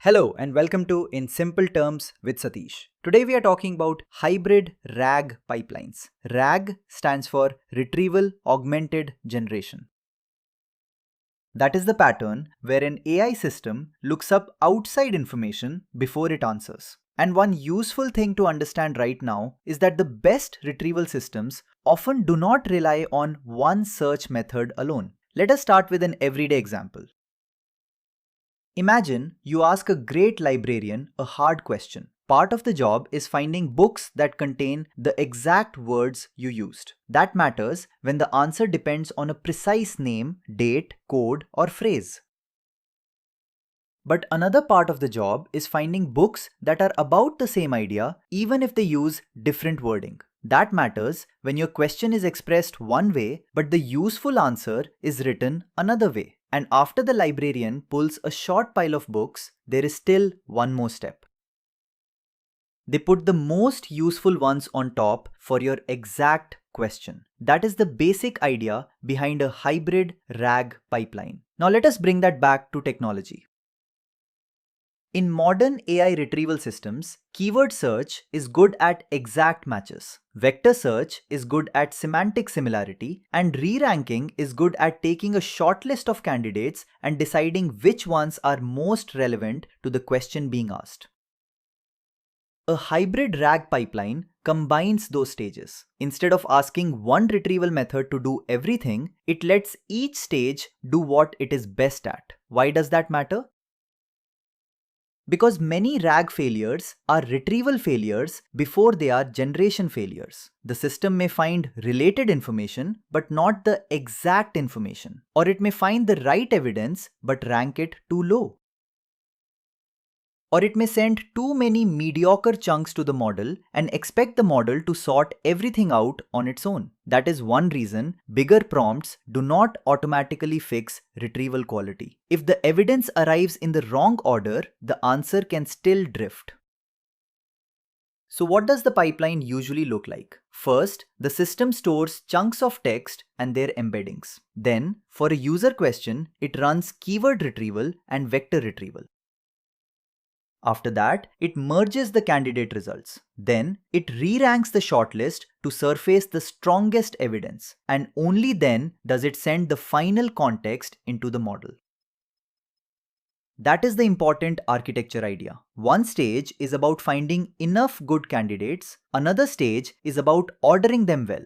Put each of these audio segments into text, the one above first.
Hello and welcome to In Simple Terms with Satish. Today we are talking about hybrid RAG pipelines. RAG stands for Retrieval Augmented Generation. That is the pattern where an AI system looks up outside information before it answers. And one useful thing to understand right now is that the best retrieval systems often do not rely on one search method alone. Let us start with an everyday example. Imagine you ask a great librarian a hard question. Part of the job is finding books that contain the exact words you used. That matters when the answer depends on a precise name, date, code, or phrase. But another part of the job is finding books that are about the same idea even if they use different wording. That matters when your question is expressed one way but the useful answer is written another way. And after the librarian pulls a short pile of books, there is still one more step. They put the most useful ones on top for your exact question. That is the basic idea behind a hybrid RAG pipeline. Now let us bring that back to technology. In modern AI retrieval systems, keyword search is good at exact matches. Vector search is good at semantic similarity, and re-ranking is good at taking a short list of candidates and deciding which ones are most relevant to the question being asked. A hybrid RAG pipeline combines those stages. Instead of asking one retrieval method to do everything, it lets each stage do what it is best at. Why does that matter? Because many RAG failures are retrieval failures before they are generation failures. The system may find related information but not the exact information, or it may find the right evidence but rank it too low. Or it may send too many mediocre chunks to the model and expect the model to sort everything out on its own. That is one reason bigger prompts do not automatically fix retrieval quality. If the evidence arrives in the wrong order, the answer can still drift. So what does the pipeline usually look like? First, the system stores chunks of text and their embeddings. Then, for a user question, it runs keyword retrieval and vector retrieval. After that, it merges the candidate results. Then, it re-ranks the shortlist to surface the strongest evidence, and only then does it send the final context into the model. That is the important architecture idea. One stage is about finding enough good candidates, another stage is about ordering them well.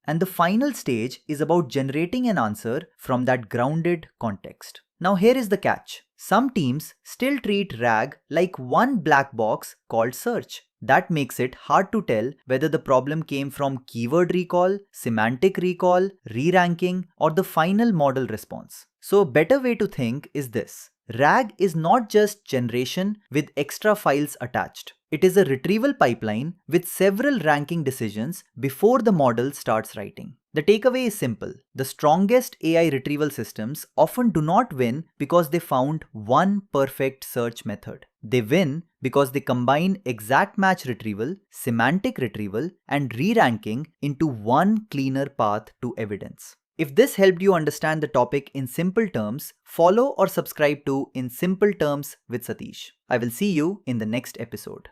And the final stage is about generating an answer from that grounded context. Now here is the catch. Some teams still treat RAG like one black box called search. That makes it hard to tell whether the problem came from keyword recall, semantic recall, re-ranking, or the final model response. So a better way to think is this. RAG is not just generation with extra files attached. It is a retrieval pipeline with several ranking decisions before the model starts writing. The takeaway is simple. The strongest AI retrieval systems often do not win because they found one perfect search method. They win because they combine exact match retrieval, semantic retrieval, and re-ranking into one cleaner path to evidence. If this helped you understand the topic in simple terms, follow or subscribe to In Simple Terms with Satish. I will see you in the next episode.